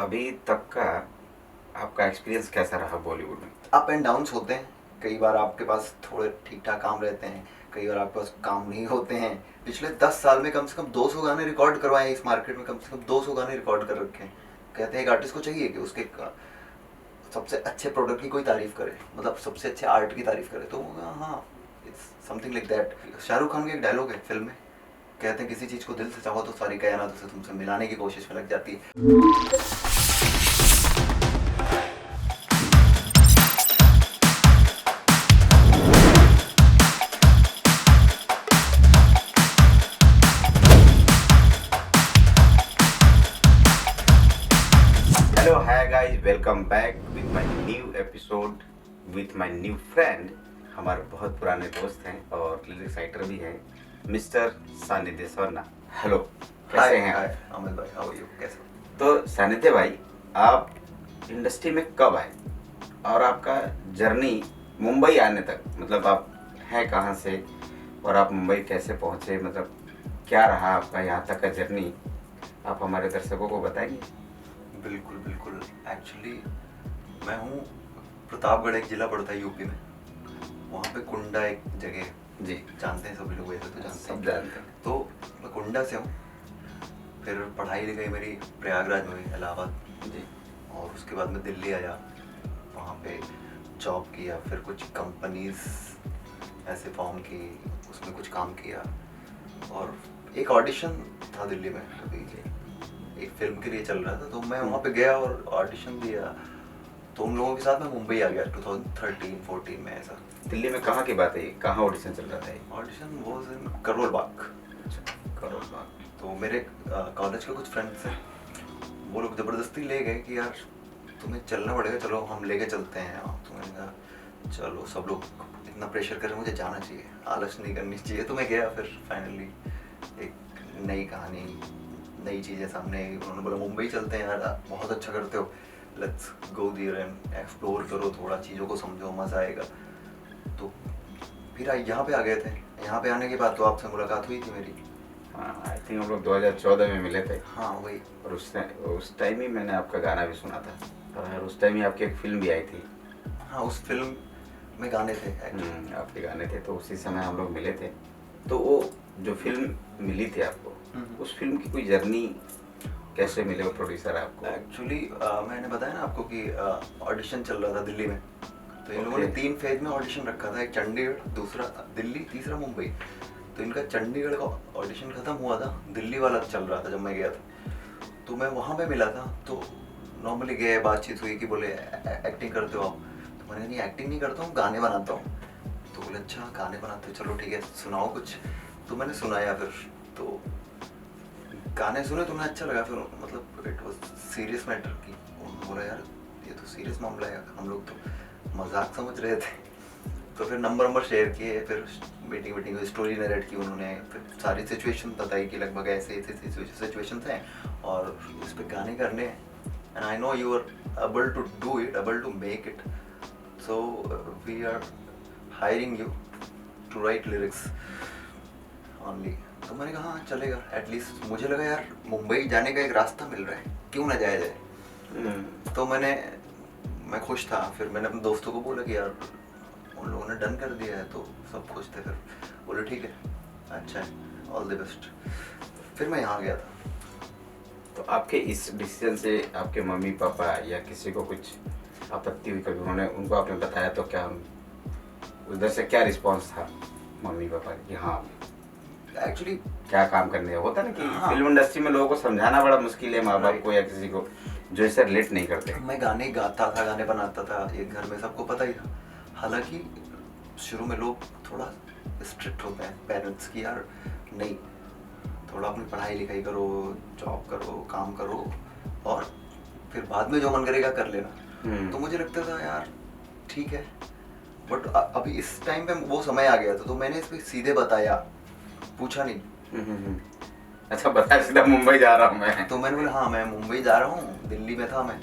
अभी तक का आपका एक्सपीरियंस कैसा रहा बॉलीवुड में? अप एंड डाउन्स होते हैं। कई बार आपके पास थोड़े ठीक ठाक काम रहते हैं, कई बार आपके पास काम नहीं होते हैं। पिछले 10 साल में कम से कम 200 गाने रिकॉर्ड करवाए हैं इस मार्केट में, कम से कम 200 गाने रिकॉर्ड कर रखे हैं। कहते हैं एक आर्टिस्ट को चाहिए कि उसके सबसे अच्छे प्रोडक्ट की कोई तारीफ करे, मतलब सबसे अच्छे आर्ट की तारीफ करे, तो हाँ, it's something like that. Shahrukh Khan का एक डायलॉग है फिल्म में, कहते हैं किसी चीज़ को दिल से चाहो तो सारी कायनात उसे तुमसे मिलाने की कोशिश में लग जाती है। Hello hi guys, welcome back with my new episode with my new friend. हमारे बहुत पुराने दोस्त हैं और लिरिक्स राइटर भी हैं, मिस्टर सानिध्य सरना। हेलो, कैसे हैं हाय आप? अमित भाई, हाउ आर यू, कैसे हो? तो सानिध्य भाई, आप इंडस्ट्री में कब आए और आपका जर्नी मुंबई आने तक, मतलब आप हैं कहाँ से और आप मुंबई कैसे पहुँचे, मतलब क्या रहा आपका यहाँ तक का जर्नी, आप हमारे दर्शकों को बताएंगे? बिल्कुल बिल्कुल। एक्चुअली मैं हूँ, प्रतापगढ़ एक ज़िला पड़ता है यूपी में, वहाँ पे कुंडा एक जगह है। जी, जानते हैं सभी लोग, वैसे तो जानते सब हैं। जानते हैं। तो मैं कुंडा से हूँ। फिर पढ़ाई लिखाई मेरी प्रयागराज में हुई, इलाहाबाद। जी, और उसके बाद मैं दिल्ली आया, वहाँ पे जॉब किया, फिर कुछ कंपनीज ऐसे फॉर्म की, उसमें कुछ काम किया। और एक ऑडिशन था दिल्ली में अभी, एक फिल्म के लिए चल रहा था, तो मैं वहाँ पे गया और ऑडिशन दिया। तो उन लोगों के साथ मैं मुंबई आ गया 2013-14 में। ऐसा दिल्ली में कहाँ की बात है ये? कहाँ ऑडिशन चल रहा था ये? ऑडिशन वो इन करोल बाग। करोल बाग। तो मेरे कॉलेज के कुछ फ्रेंड्स हैं, वो लोग ज़बरदस्ती ले गए कि यार तुम्हें चलना पड़ेगा, चलो हम लेके चलते हैं। तो मैंने कहा चलो, सब लोग इतना प्रेशर कर रहे हैं, मुझे जाना चाहिए, आलस नहीं करनी चाहिए। तो मैं गया। फिर फाइनली एक नई कहानी, नई चीज़ें सामने आई। उन्होंने बोला मुंबई चलते हैं यार, बहुत अच्छा करते हो, let's go there and explore करो, थोड़ा चीज़ों को समझो, मज़ा आएगा। तो फिर यहाँ पे आ गए थे। यहाँ पे आने के बाद तो आपसे मुलाकात हुई थी मेरी। हाँ, आई थिंक हम लोग 2014 में मिले थे। हाँ वही। और उस टाइम ही मैंने आपका गाना भी सुना था और उस टाइम ही आपकी एक फिल्म भी आई थी। हाँ, उस फिल्म में गाने थे आपके गाने थे, तो उसी समय हम लोग मिले थे। तो वो जो फिल्म मिली थी आपको, उस फिल्म की कोई जर्नी कैसे मिले वो प्रोड्यूसर आपको? एक्चुअली मैंने बताया ना आपको कि ऑडिशन चल रहा था दिल्ली में। तो इन लोगों ने 3 फेज में ऑडिशन रखा था, एक चंडीगढ़, दूसरा दिल्ली, तीसरा मुंबई। तो इनका चंडीगढ़ का ऑडिशन खत्म हुआ था, दिल्ली वाला चल रहा था जब मैं गया था। तो मैं वहाँ पे मिला था। तो नॉर्मली गए, बातचीत हुई कि बोले एक्टिंग करते हो आप? तो मैंने कहा नहीं, एक्टिंग नहीं करता हूँ, गाने बनाता हूँ। तो बोले अच्छा गाने बनाते हो, चलो ठीक है, सुनाओ कुछ। तो मैंने सुनाया। फिर तो गाने सुने तो उन्हें अच्छा लगा। फिर मतलब इट वॉज सीरियस मैटर की, उन्होंने बोला यार ये तो सीरियस मामला है, हम लोग तो मजाक समझ रहे थे। तो फिर नंबर शेयर किए, फिर मीटिंग हुई, स्टोरी नरेट की उन्होंने, फिर सारी सिचुएशन बताई कि लगभग ऐसे ऐसे सिचुएशन हैं और इस पर गाने करने हैं। And I know you are able to do it, able to make it, so we are hiring you to write lyrics only. तो मैंने कहा हाँ चलेगा। एटलीस्ट मुझे लगा यार मुंबई जाने का एक रास्ता मिल रहा है, क्यों ना जाया जाए। तो मैं खुश था। फिर मैंने अपने दोस्तों को बोला कि यार उन लोगों ने डन कर दिया है, तो सब खुश थे। फिर बोले ठीक है, अच्छा है, ऑल द बेस्ट। फिर मैं यहाँ गया था। तो आपके इस डिसीजन से आपके मम्मी पापा या किसी को कुछ आपत्ति हुई कभी? उनको आपने बताया तो क्या उधर से क्या रिस्पांस था मम्मी पापा की? हाँ, एक्चुअली क्या काम करने होता है ना कि हाँ, फिल्म इंडस्ट्री में लोगों को समझाना बड़ा मुश्किल है, माँ बाप को या किसी को जो इसे रिलेट नहीं करते। मैं गाने गाता था, गाने बनाता था, ये घर में सबको पता ही था। हालांकि शुरू में लोग थोड़ा स्ट्रिक्ट होते हैं पेरेंट्स की, यार नहीं, थोड़ा अपनी पढ़ाई लिखाई करो, जॉब करो, काम करो, और फिर बाद में जो मन करेगा कर लेना। तो मुझे लगता था यार ठीक है, बट अभी इस टाइम पे वो समय आ गया था, तो मैंने इस पर सीधे बताया, पूछा नहीं। अच्छा, बता सीधा मुंबई जा रहा हूँ मैं। तो मैंने बोला हाँ मैं मुंबई जा रहा हूँ, दिल्ली में था मैं,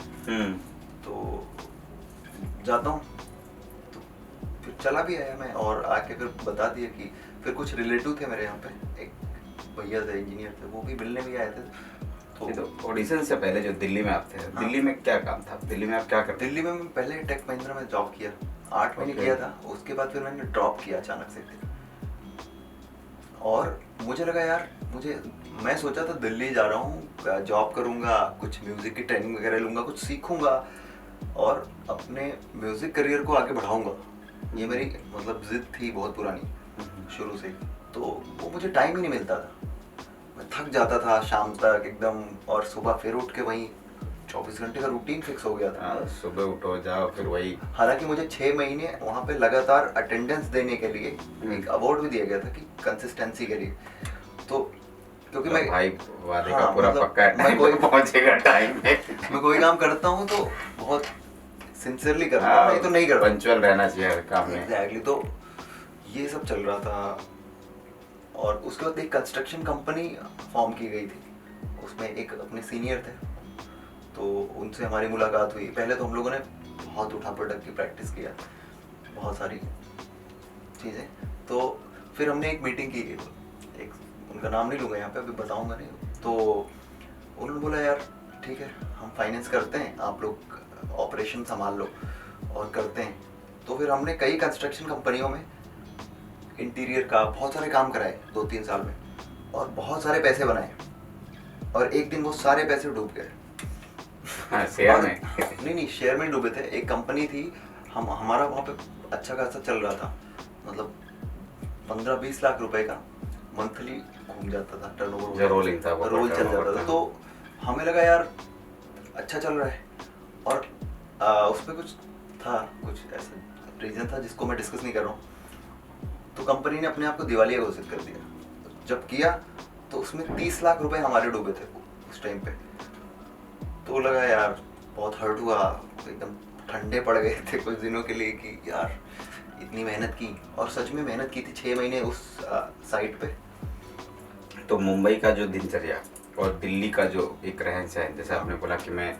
तो जाता हूँ। तो फिर चला भी आया मैं, और आके फिर बता दिया कि फिर कुछ रिलेटिव थे मेरे यहाँ पे, एक भैया थे, इंजीनियर थे, वो भी मिलने भी आए थे। तो नहीं, तो ऑडिशन से पहले जो दिल्ली में आप थे, हाँ। दिल्ली में क्या काम था, दिल्ली में आप क्या करते दिल्ली में मैं पहले टेक महिंद्रा में जॉब किया, 8 महीने Okay. किया था। उसके बाद फिर मैंने ड्रॉप किया अचानक से। और मुझे लगा यार, मैं सोचा था दिल्ली जा रहा हूँ, जॉब करूँगा, कुछ म्यूज़िक की ट्रेनिंग वगैरह लूँगा, कुछ सीखूँगा और अपने म्यूज़िक करियर को आगे बढ़ाऊँगा। ये मेरी मतलब जिद थी बहुत पुरानी शुरू से। तो वो मुझे टाइम ही नहीं मिलता था, मैं थक जाता था शाम तक एकदम, और सुबह फिर उठ के वहीं 24 घंटे का रूटीन फिक्स हो गया था। हाँ, सुबह उठो जाओ फिर वही। हालांकि मुझे 6 महीने वहाँ पे लगातार अटेंडेंस देने के लिए एक अवार्ड भी दिया गया था कि कंसिस्टेंसी के लिए। तो क्योंकि तो मैं भाई वादे का हाँ, पूरा मतलब पक्का है, मैं टाइम कोई पे पहुंचेगा टाइम पे। मैं कोई काम करता हूँ तो बहुत सिंसियरली करता हूँ, नहीं तो नहीं करता। पंचुअल रहना चाहिए हर काम में। एग्जैक्टली। तो ये सब चल रहा था और उसके बाद एक कंस्ट्रक्शन कंपनी फॉर्म की गई थी, उसमें एक अपने सीनियर थे, तो उनसे हमारी मुलाकात हुई। पहले तो हम लोगों ने बहुत उठा पटक की प्रैक्टिस किया, बहुत सारी चीज़ें। तो फिर हमने एक मीटिंग की, एक उनका नाम नहीं लूँगा यहाँ पे, अभी बताऊँगा नहीं। तो उन्होंने बोला यार ठीक है, हम फाइनेंस करते हैं, आप लोग ऑपरेशन संभाल लो और करते हैं। तो फिर हमने कई कंस्ट्रक्शन कंपनियों में इंटीरियर का बहुत सारे काम कराए 2-3 साल में, और बहुत सारे पैसे बनाए। और एक दिन वो सारे पैसे डूब गए। हाँ, शेयर में। नहीं, शेयर में डूबे थे। एक कंपनी थी, हमारा वहाँ पे अच्छा खासा चल रहा था, मतलब 15-20 लाख रुपए का मंथली घूम जाता था टर्नओवर, जो रोलिंग था वो रोल चल जाता था। तो हमें लगा यार अच्छा चल रहा है, और उसमें कुछ था, कुछ ऐसा रीजन था जिसको मैं डिस्कस नहीं कर रहा हूँ। तो कंपनी ने अपने आप को दिवालिया घोषित कर दिया। जब किया तो उसमें 30 लाख रुपए हमारे डूबे थे उस टाइम पे। तो लगा यार बहुत हर्ट हुआ, एकदम ठंडे पड़ गए थे कुछ दिनों के लिए कि यार इतनी मेहनत की, और सच में मेहनत की थी 6 महीने उस साइट पे। तो मुंबई का जो दिनचर्या और दिल्ली का जो एक रहन सहन, जैसे आपने बोला कि मैं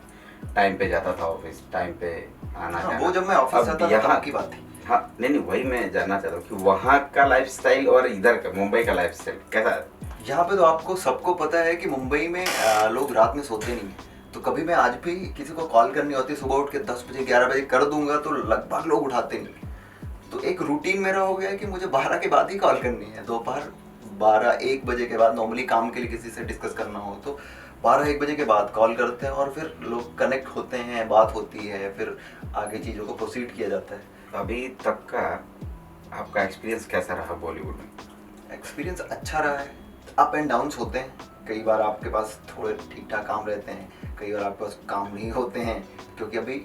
टाइम पे जाता था ऑफिस, टाइम पे आना हाँ, जाना। वो जब मैं ऑफिस अब जाता था यहाँ तब की बात थी। हाँ, नहीं वही मैं जानना चाहता हूँ कि वहाँ का लाइफस्टाइल और इधर का मुंबई का लाइफस्टाइल कैसा है? यहाँ पे तो आपको सबको पता है कि मुंबई में लोग रात में सोते नहीं हैं। तो कभी मैं आज भी किसी को कॉल करनी होती है सुबह उठ के 10 बजे 11 बजे कर दूंगा तो लगभग लोग उठाते नहीं। तो एक रूटीन मेरा हो गया है कि मुझे 12 के बाद ही कॉल करनी है, दोपहर 12-1 बजे के बाद। नॉर्मली काम के लिए किसी से डिस्कस करना हो तो 12-1 बजे के बाद कॉल करते हैं, और फिर लोग कनेक्ट होते हैं, बात होती है, फिर आगे चीज़ों को प्रोसीड किया जाता है। अभी तक का आपका एक्सपीरियंस कैसा रहा बॉलीवुड में? एक्सपीरियंस अच्छा रहा है। अप एंड डाउन्स होते हैं, कई बार आपके पास थोड़े ठीक ठाक काम रहते हैं, कई बार आपके पास काम नहीं होते हैं, क्योंकि अभी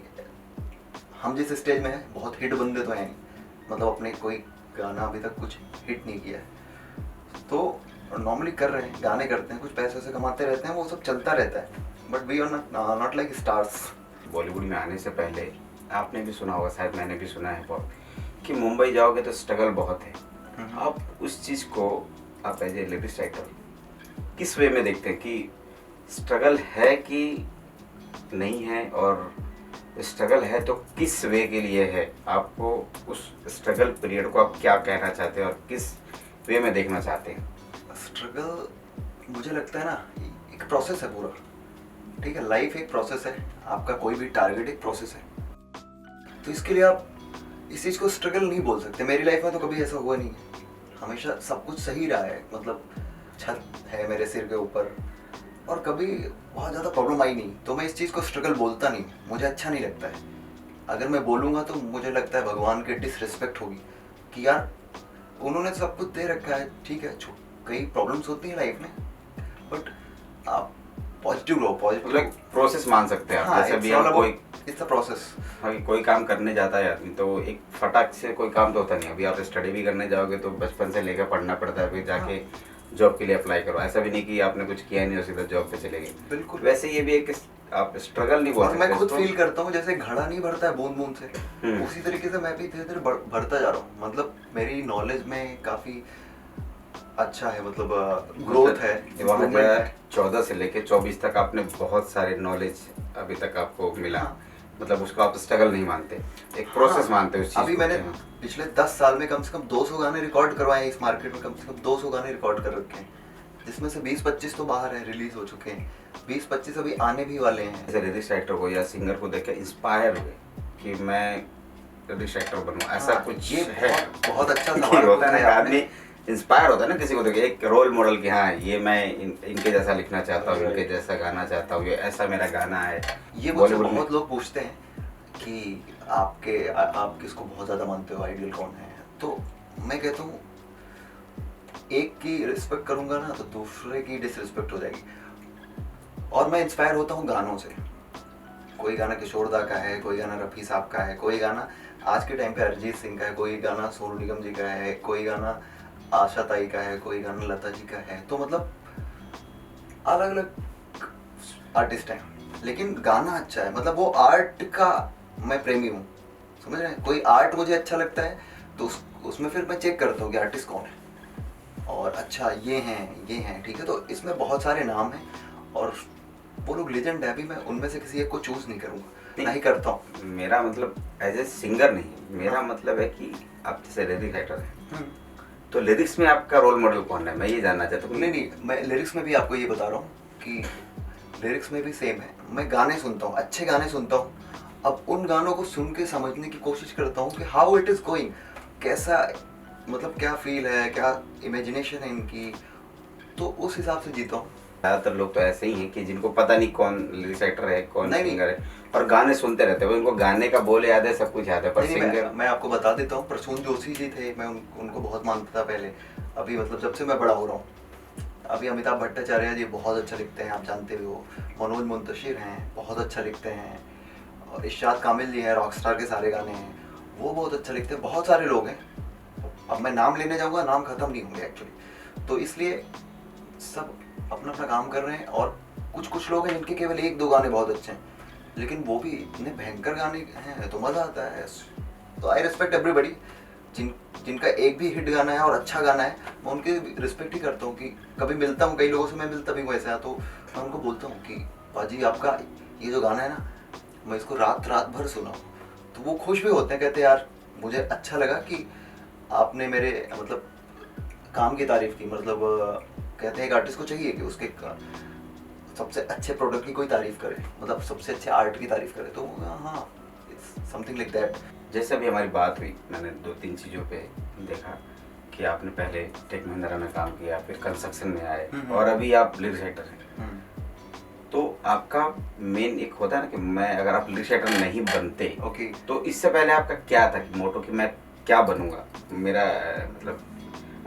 हम जिस स्टेज में हैं बहुत हिट बंदे तो हैं नहीं, मतलब अपने कोई गाना अभी तक कुछ हिट नहीं किया है। तो नॉर्मली कर रहे हैं, गाने करते हैं, कुछ पैसे से कमाते रहते हैं, वो सब चलता रहता है। But we are not like stars. Bollywood में आने से पहले आपने भी सुना होगा, शायद मैंने भी सुना है बहुत, कि मुंबई जाओगे तो स्ट्रगल बहुत है। आप उस चीज़ को आप एज ए लिरिक्स राइटर किस वे में देखते हैं कि स्ट्रगल है कि नहीं है, और स्ट्रगल है तो किस वे के लिए है? आपको उस स्ट्रगल पीरियड को आप क्या कहना चाहते हैं और किस वे में देखना चाहते हैं? स्ट्रगल मुझे लगता है ना, एक प्रोसेस है पूरा, ठीक है। लाइफ एक प्रोसेस है, आपका कोई भी टारगेट एक प्रोसेस है। तो इसके लिए आप इस चीज़ को स्ट्रगल नहीं बोल सकते। मेरी लाइफ में तो कभी ऐसा हुआ नहीं है, हमेशा सब कुछ सही रहा है, मतलब छत है मेरे सिर के ऊपर, और कभी बहुत ज़्यादा प्रॉब्लम आई नहीं। तो मैं इस चीज़ को स्ट्रगल बोलता नहीं, मुझे अच्छा नहीं लगता है। अगर मैं बोलूँगा तो मुझे लगता है भगवान की डिसरिस्पेक्ट होगी कि यार उन्होंने सब कुछ दे रखा है, ठीक है। कई प्रॉब्लम्स होती हैं लाइफ में, बट आप पॉजिटिव रहो, पॉजिटिव। मतलब प्रोसेस मान सकते हैं आप। हाँ, जैसे अभी हम कोई इट्स अ प्रोसेस। अभी कोई काम करने जाता है आदमी तो एक फटाक से कोई काम तो होता नहीं। अभी आप स्टडी भी करने जाओगे तो बचपन से लेकर पढ़ना पड़ता है, फिर जाके जॉब के लिए अप्लाई करो। ऐसा भी नहीं कि आपने कुछ किया नहीं और सीधा जॉब पे चले गए। बिल्कुल। वैसे ये भी एक आप स्ट्रगल नहीं बोल और सकते। मैं खुद इसको। फील करता हूँ जैसे घड़ा नहीं भरता है बूंद बूंद से, उसी तरीके से मैं भी धीरे धीरे भरता जा रहा हूँ। मतलब मेरी नॉलेज में काफी अच्छा है, मतलब ग्रोथ है, improvement है। 2014 से लेके 24 तक आपने बहुत सारे नॉलेज अभी तक आपको मिला। हाँ। मतलब उसको आप स्ट्रगल नहीं मानते, एक प्रोसेस हाँ, मानते हो उस चीज अभी को। मैंने हाँ। पिछले 10 साल में कम से कम 200 गाने रिकॉर्ड करवाए हैं। इस मार्केट में कम से कम 200 गाने रिकॉर्ड कर रखे हैं। जिसमें से 20-25 तो बाहर है, रिलीज हो चुके हैं, 20-25 अभी आने भी वाले हैं। जैसे लिरिक्स राइटर को या सिंगर को देख के इंस्पायर हुए कि मैं लिरिक्स राइटर बनूं, ऐसा हाँ, कुछ ये है? बहुत अच्छा कि सवाल होता है ना पूछा कि आपने। आदमी इंस्पायर होता है ना किसी को देख के, एक रोल मॉडल की, हाँ ये मैं इनके जैसा लिखना चाहता हूँ, इनके जैसा गाना चाहता हूँ, ये ऐसा मेरा गाना है। ये मुझसे बॉलीवुड में बहुत लोग पूछते हैं कि आप किसको बहुत ज़्यादा मानते हो, आइडियल कौन है? तो मैं कहता हूँ एक की रिस्पेक्ट करूंगा ना तो दूसरे की डिसरिस्पेक्ट हो जाएगी। और मैं इंस्पायर होता हूँ गानों से। कोई गाना किशोर दा का है, कोई गाना रफ़ी साहब का है, कोई गाना आज के टाइम पे अरिजीत सिंह का है, कोई गाना सोनू निगम जी का है, कोई गाना आशा ताई का है, कोई गाना लता जी का है। तो मतलब अलग अलग आर्टिस्ट हैं, लेकिन गाना अच्छा है। मतलब वो आर्ट का मैं प्रेमी हूँ, समझ रहे हैं? कोई आर्ट मुझे अच्छा लगता है तो उसमें फिर मैं चेक करता हूँ कि आर्टिस्ट कौन है, और अच्छा ये हैं, ठीक है। तो इसमें बहुत सारे नाम हैं और वो लोग लेजेंड है। अभी मैं उनमें से किसी एक को चूज नहीं करूँगा, ना ही करता हूँ। मेरा मतलब एज ए सिंगर नहीं, मेरा हाँ। मतलब है कि आप जैसे लिरिक्स राइटर हैं, तो लिरिक्स में आपका रोल मॉडल कौन है, मैं ये जानना चाहता हूँ। नहीं, मैं लिरिक्स में भी आपको ये बता रहा हूँ कि लिरिक्स में भी सेम है। मैं गाने सुनता हूँ, अच्छे गाने सुनता हूँ। अब उन गानों को सुन के समझने की कोशिश करता हूँ कि हाउ इट इज़ गोइंग, कैसा, मतलब क्या फील है, क्या इमेजिनेशन है इनकी। तो उस हिसाब से जीता हूँ। ज़्यादातर लोग तो ऐसे ही हैं कि जिनको पता नहीं कौन लिरिक्स राइटर है, कौन नहीं, सिंगर है, और गाने सुनते रहते हैं, उनको गाने का बोल याद है, सब कुछ याद है, पर नहीं, सिंगर। मैं आपको बता देता हूँ। प्रसून जोशी जी थे, मैं उनको बहुत मानता था पहले। अभी मतलब जब से मैं बड़ा हो रहा हूँ, अभी अमिताभ भट्टाचार्य जी बहुत अच्छा लिखते हैं, आप जानते हो। मनोज मुंतशिर हैं, बहुत अच्छा लिखते हैं। और इरशाद कामिल जी हैं, रॉकस्टार के सारे गाने हैं, वो बहुत अच्छा लिखते हैं। बहुत सारे लोग हैं, अब मैं नाम लेने जाऊँगा नाम ख़त्म नहीं होंगे एक्चुअली। तो इसलिए सब अपना अपना काम कर रहे हैं। और कुछ लोग हैं जिनके केवल 1-2 गाने बहुत अच्छे हैं, लेकिन वो भी इतने भयंकर गाने हैं तो मज़ा आता है। तो आई रिस्पेक्ट एवरीबडी। जिनका एक भी हिट गाना है और अच्छा गाना है, मैं उनके रिस्पेक्ट ही करता हूँ। कि कभी मिलता हूँ, कई लोगों से मैं मिलता भी हूँ ऐसा, तो मैं उनको बोलता हूँ कि पाजी आपका ये जो गाना है ना, मैं इसको रात भर सुना हूँ। तो वो खुश भी होते हैं, कहते हैं यार मुझे अच्छा लगा कि आपने मेरे मतलब काम की तारीफ की। मतलब कहते हैं एक आर्टिस्ट को चाहिए कि उसके सबसे अच्छे प्रोडक्ट की कोई तारीफ करे, मतलब सबसे अच्छे आर्ट की तारीफ करे। तो हाँ, इट्स समथिंग लाइक दैट। जैसे अभी हमारी बात हुई, मैंने 2-3 चीज़ों पे देखा कि आपने पहले टेक महिंद्रा में काम किया, फिर कंस्ट्रक्शन में आए, और अभी आप लिरिक्स राइटर हैं। तो आपका मेन एक होता है ना कि मैं, अगर आप लिरिक्स राइटर नहीं बनते, ओके। तो इससे पहले आपका क्या था कि मोटो कि मैं क्या बनूंगा, मेरा मतलब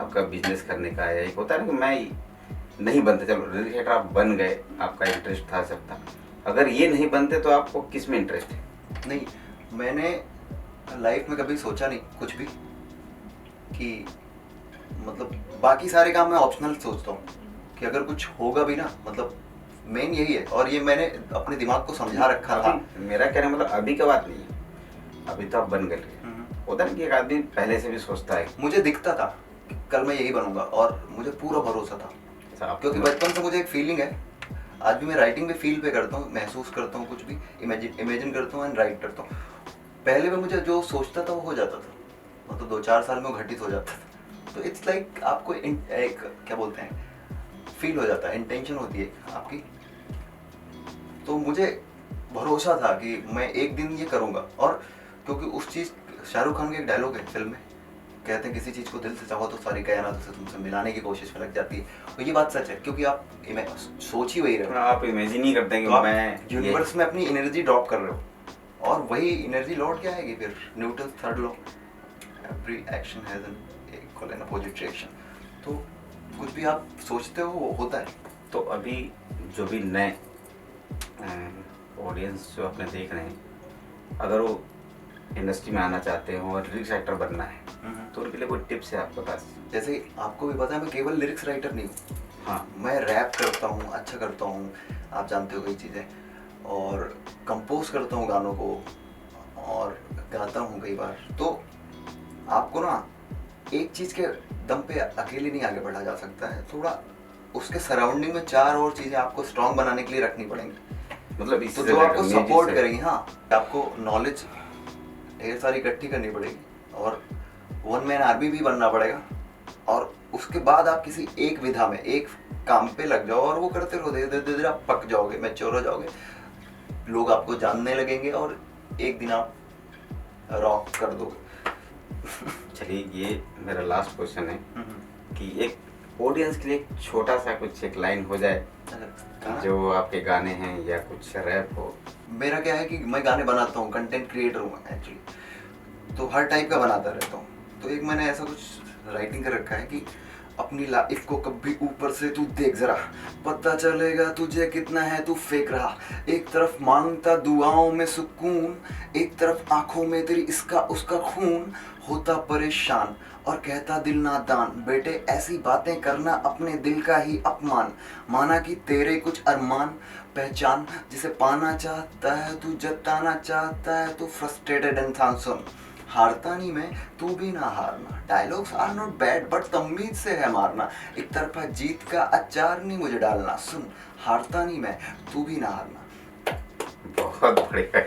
आपका बिजनेस करने का है, एक होता है ना कि मैं नहीं बनते, चलो लिरिक्स राइटर आप बन गए, आपका इंटरेस्ट था, सब था, अगर ये नहीं बनते तो आपको किस में इंटरेस्ट है? नहीं, मैंने लाइफ में कभी सोचा नहीं कुछ भी कि मतलब बाकी सारे काम मैं ऑप्शनल सोचता हूँ कि अगर कुछ होगा भी ना, मतलब मेन यही है। और ये मैंने अपने दिमाग को समझा रखा था। मेरा कहना मतलब अभी का बात नहीं है, अभी तो आप बन गए। होता है ना कि एक आदमी पहले से भी सोचता है। मुझे दिखता था कि कल मैं यही बनूंगा, और मुझे पूरा भरोसा था, क्योंकि बचपन से मुझे एक फीलिंग है। आज भी मैं राइटिंग भी फील पे करता हूँ, महसूस करता हूँ, कुछ भी इमेजिन करता हूँ एंड राइट करता हूँ। पहले में मुझे जो सोचता था वो हो जाता था, मतलब 2-4 साल में वो घटित हो जाता था। तो इट्स लाइक आपको एक क्या बोलते हैं, फील हो जाता है, इंटेंशन होती है आपकी। तो मुझे भरोसा था कि मैं एक दिन ये करूँगा। और क्योंकि उस चीज़, शाहरुख खान का एक डायलॉग है फिल्म में, कहते हैं किसी चीज़ को दिल से चाहो तो सारी कायनात उसे तुमसे मिलाने की कोशिश में लग जाती है। और ये बात सच है, क्योंकि आप सोच ही वही रहे हो, आप इमेजिन ही करते हैं तो कि मैं आप यूनिवर्स में अपनी एनर्जी ड्रॉप कर रहे हो, और वही एनर्जी लौट के आएगी। फिर Newton third law, every action has an equal and opposite reaction. तो कुछ भी आप सोचते हो वो होता है। तो अभी जो भी नए ऑडियंस जो अपने देख रहे हैं, अगर वो इंडस्ट्री में आना चाहते हो और लिरिक्स राइटर बनना है, तो उनके लिए कोई टिप्स है आपके पास? जैसे आपको भी पता है, मैं केवल लिरिक्स राइटर नहीं हूँ। हाँ, मैं रैप करता हूँ, अच्छा करता हूँ, आप जानते हो कई चीज़ें, और कंपोज करता हूँ गानों को, और गाता हूँ कई बार। तो आपको ना एक चीज़ के दम पे अकेले नहीं आगे बढ़ा जा सकता है, थोड़ा उसके सराउंडिंग में 4 और चीज़ें आपको स्ट्रॉन्ग बनाने के लिए रखनी पड़ेंगी, मतलब तो जो आपको सपोर्ट करेंगी। हाँ, आपको नॉलेज ढेर सारी इकट्ठी करनी पड़ेगी, और वन मैन आर्मी भी बनना पड़ेगा, और उसके बाद आप किसी एक विधा में एक काम पे लग जाओ और वो करते रहो, धीरे धीरे धीरे आप पक जाओगे, मैच्योर हो जाओगे, लोग आपको जानने लगेंगे और एक दिन आप रॉक कर दोगे। चलिए, ये मेरा लास्ट क्वेश्चन है कि एक ऑडियंस के लिए एक छोटा सा कुछ एक लाइन हो जाए जो आपके गाने हैं या कुछ रैप हो। मेरा क्या है कि मैं गाने बनाता हूँ, कंटेंट क्रिएटर हूँ एक्चुअली, तो हर टाइप का बनाता रहता हूँ। तो एक मैंने ऐसा कुछ राइटिंग कर रखा है कि अपनी लाइफ को कभी ऊपर से तू देख जरा, पता चलेगा तुझे कितना है तू फेंक रहा। एक तरफ मांगता दुआओं में सुकून, एक तरफ आंखों में तेरी इसका उसका खून। होता परेशान और कहता दिल नादान, बेटे ऐसी बातें करना अपने दिल का ही अपमान। माना कि तेरे कुछ अरमान पहचान, जिसे पाना चाहता है तू जताना चाहता है तू फ्रस्ट्रेटेड इंसान। सुन, हारता नहीं मैं, तू भी ना हारना। Dialogues are not bad but तमीज से है मारना। एक तरफा जीत का अचार नहीं मुझे डालना। सुन, हारता नहीं मैं, तू भी ना हारना। बहुत बढ़िया।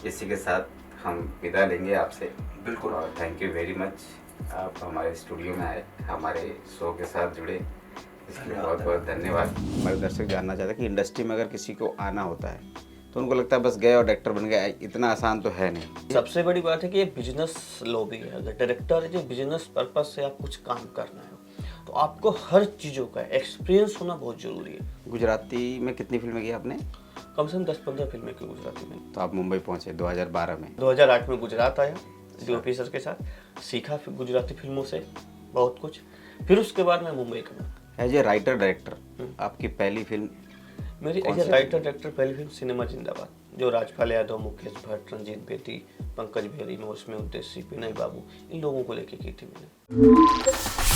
इसी के साथ हम विदा लेंगे आपसे। बिल्कुल। और थैंक यू वेरी मच, आप हमारे स्टूडियो में आए, हमारे शो के साथ जुड़े, इसके लिए बहुत बहुत धन्यवाद। हमारे दर्शक जानना चाहते हैं कि इंडस्ट्री में अगर किसी को आना होता है तो उनको लगता है बस गए और डायरेक्टर बन गए, इतना आसान तो है नहीं। सबसे बड़ी बात है कि ये बिजनेस लॉबी है। अगर डायरेक्टर है जो बिजनेस पर्पज से आप कुछ काम करना है तो आपको हर चीज़ों का एक्सपीरियंस होना बहुत ज़रूरी है। गुजराती में कितनी फिल्में की आपने? कम से कम 10-15 फिल्में की गुजराती में। तो आप मुंबई पहुंचे 2012 में। 2008 में गुजरात आया डीओपी सर के साथ, सीखा फिर गुजराती फिल्मों से बहुत कुछ। फिर उसके बाद मैं मुंबई का। एज ए राइटर डायरेक्टर आपकी पहली फिल्म? मेरी एज ए राइटर डायरेक्टर पहली फिल्म सिनेमा जिंदाबाद, जो राजपाल यादव, मुकेश भट्ट, रंजीत बेदी, पंकज बेरी, मौसमी उद्देश्य, विनय बाबू, इन लोगों को लेके की थी मैंने।